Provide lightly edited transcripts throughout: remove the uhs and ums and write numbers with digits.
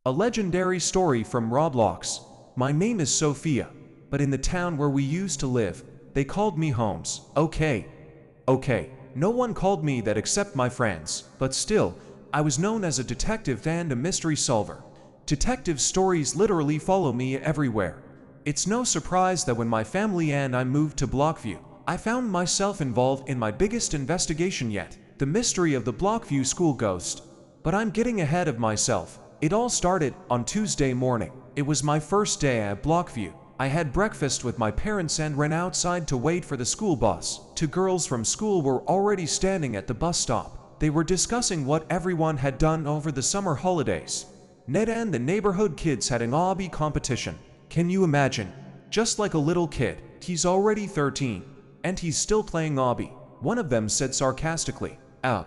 A legendary story from Roblox. My name is Sophia, but in the town where we used to live, they called me Holmes. Okay. No one called me that except my friends, but still, I was known as a detective and a mystery solver. Detective stories literally follow me everywhere. It's no surprise that when my family and I moved to Blockview, I found myself involved in my biggest investigation yet, the mystery of the Blockview school ghost. But I'm getting ahead of myself. It all started on Tuesday morning. It was my first day at Blockview. I had breakfast with my parents and ran outside to wait for the school bus. Two girls from school were already standing at the bus stop. They were discussing what everyone had done over the summer holidays. Ned and the neighborhood kids had an obby competition. Can you imagine? Just like a little kid, he's already 13, and he's still playing obby. One of them said sarcastically, "Oh,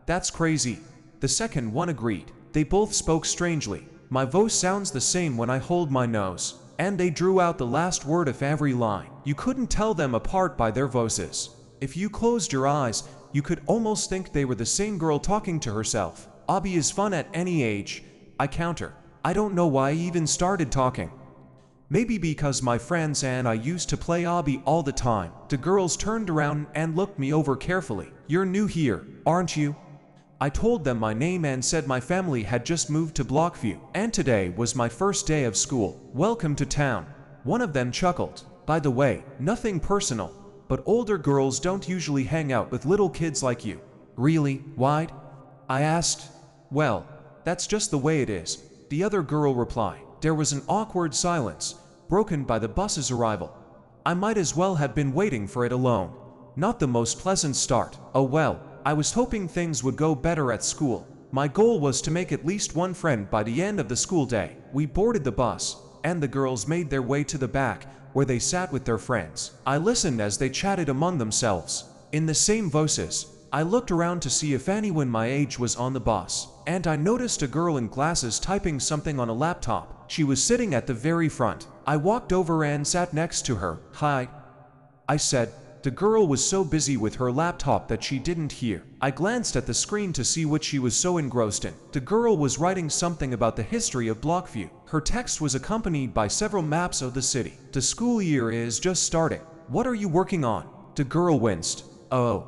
that's crazy." The second one agreed. They both spoke strangely. My voice sounds the same when I hold my nose, and they drew out the last word of every line. You couldn't tell them apart by their voices. If you closed your eyes, you could almost think they were the same girl talking to herself. Obby is fun at any age, I counter. I don't know why I even started talking. Maybe because my friends and I used to play obby all the time. The girls turned around and looked me over carefully. You're new here, aren't you? I told them my name and said my family had just moved to Blockview, and today was my first day of school. Welcome to town. One of them chuckled. By the way, nothing personal, but older girls don't usually hang out with little kids like you. Really? Why? I asked. Well, that's just the way it is, the other girl replied. There was an awkward silence, broken by the bus's arrival. I might as well have been waiting for it alone. Not the most pleasant start. Oh well. I was hoping things would go better at school. My goal was to make at least one friend by the end of the school day. We boarded the bus, and the girls made their way to the back, where they sat with their friends. I listened as they chatted among themselves. In the same voices, I looked around to see if anyone my age was on the bus, and I noticed a girl in glasses typing something on a laptop. She was sitting at the very front. I walked over and sat next to her. "Hi," I said. The girl was so busy with her laptop that she didn't hear. I glanced at the screen to see what she was so engrossed in. The girl was writing something about the history of Blockview. Her text was accompanied by several maps of the city. The school year is just starting. What are you working on? The girl winced. Oh,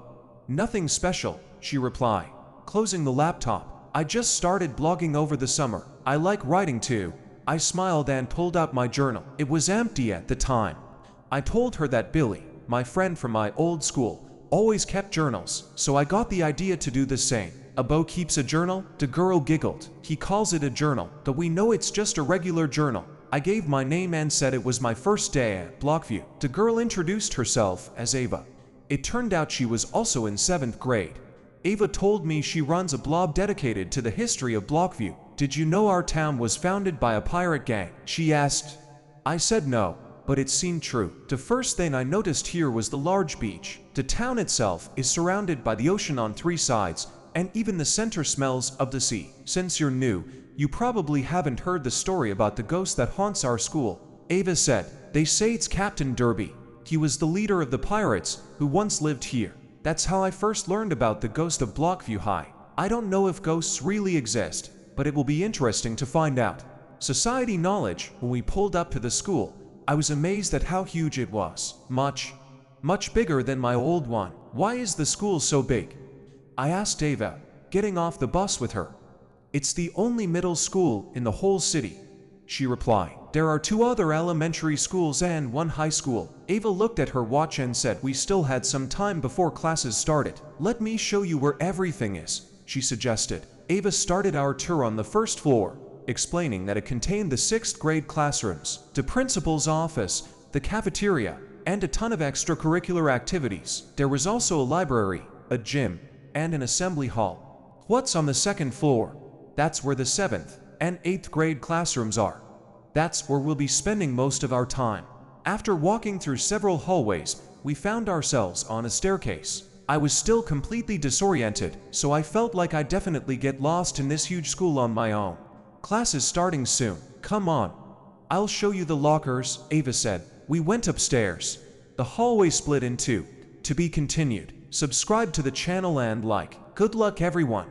nothing special, she replied, closing the laptop. I just started blogging over the summer. I like writing too. I smiled and pulled out my journal. It was empty at the time. I told her that Billy, my friend from my old school, always kept journals, so I got the idea to do the same. A beau keeps a journal? The girl giggled. He calls it a journal, but we know it's just a regular journal. I gave my name and said it was my first day at Blockview. The girl introduced herself as Ava. It turned out she was also in 7th grade. Ava told me she runs a blog dedicated to the history of Blockview. Did you know our town was founded by a pirate gang? She asked. I said no, but it seemed true. The first thing I noticed here was the large beach. The town itself is surrounded by the ocean on 3 sides, and even the center smells of the sea. Since you're new, you probably haven't heard the story about the ghost that haunts our school. Ava said, they say it's Captain Derby. He was the leader of the pirates who once lived here. That's how I first learned about the ghost of Blockview High. I don't know if ghosts really exist, but it will be interesting to find out. Society knowledge. When we pulled up to the school, I was amazed at how huge it was. Much bigger than my old one. Why is the school so big? I asked Ava, getting off the bus with her. It's the only middle school in the whole city, she replied. There are 2 other elementary schools and 1 high school. Ava looked at her watch and said we still had some time before classes started. Let me show you where everything is, she suggested. Ava started our tour on the 1st floor, explaining that it contained the 6th grade classrooms, the principal's office, the cafeteria, and a ton of extracurricular activities. There was also a library, a gym, and an assembly hall. What's on the 2nd floor? That's where the 7th and 8th grade classrooms are. That's where we'll be spending most of our time. After walking through several hallways, we found ourselves on a staircase. I was still completely disoriented, so I felt like I'd definitely get lost in this huge school on my own. Class is starting soon. Come on. I'll show you the lockers, Ava said. We went upstairs. The hallway split in 2. To be continued. Subscribe to the channel and like. Good luck everyone.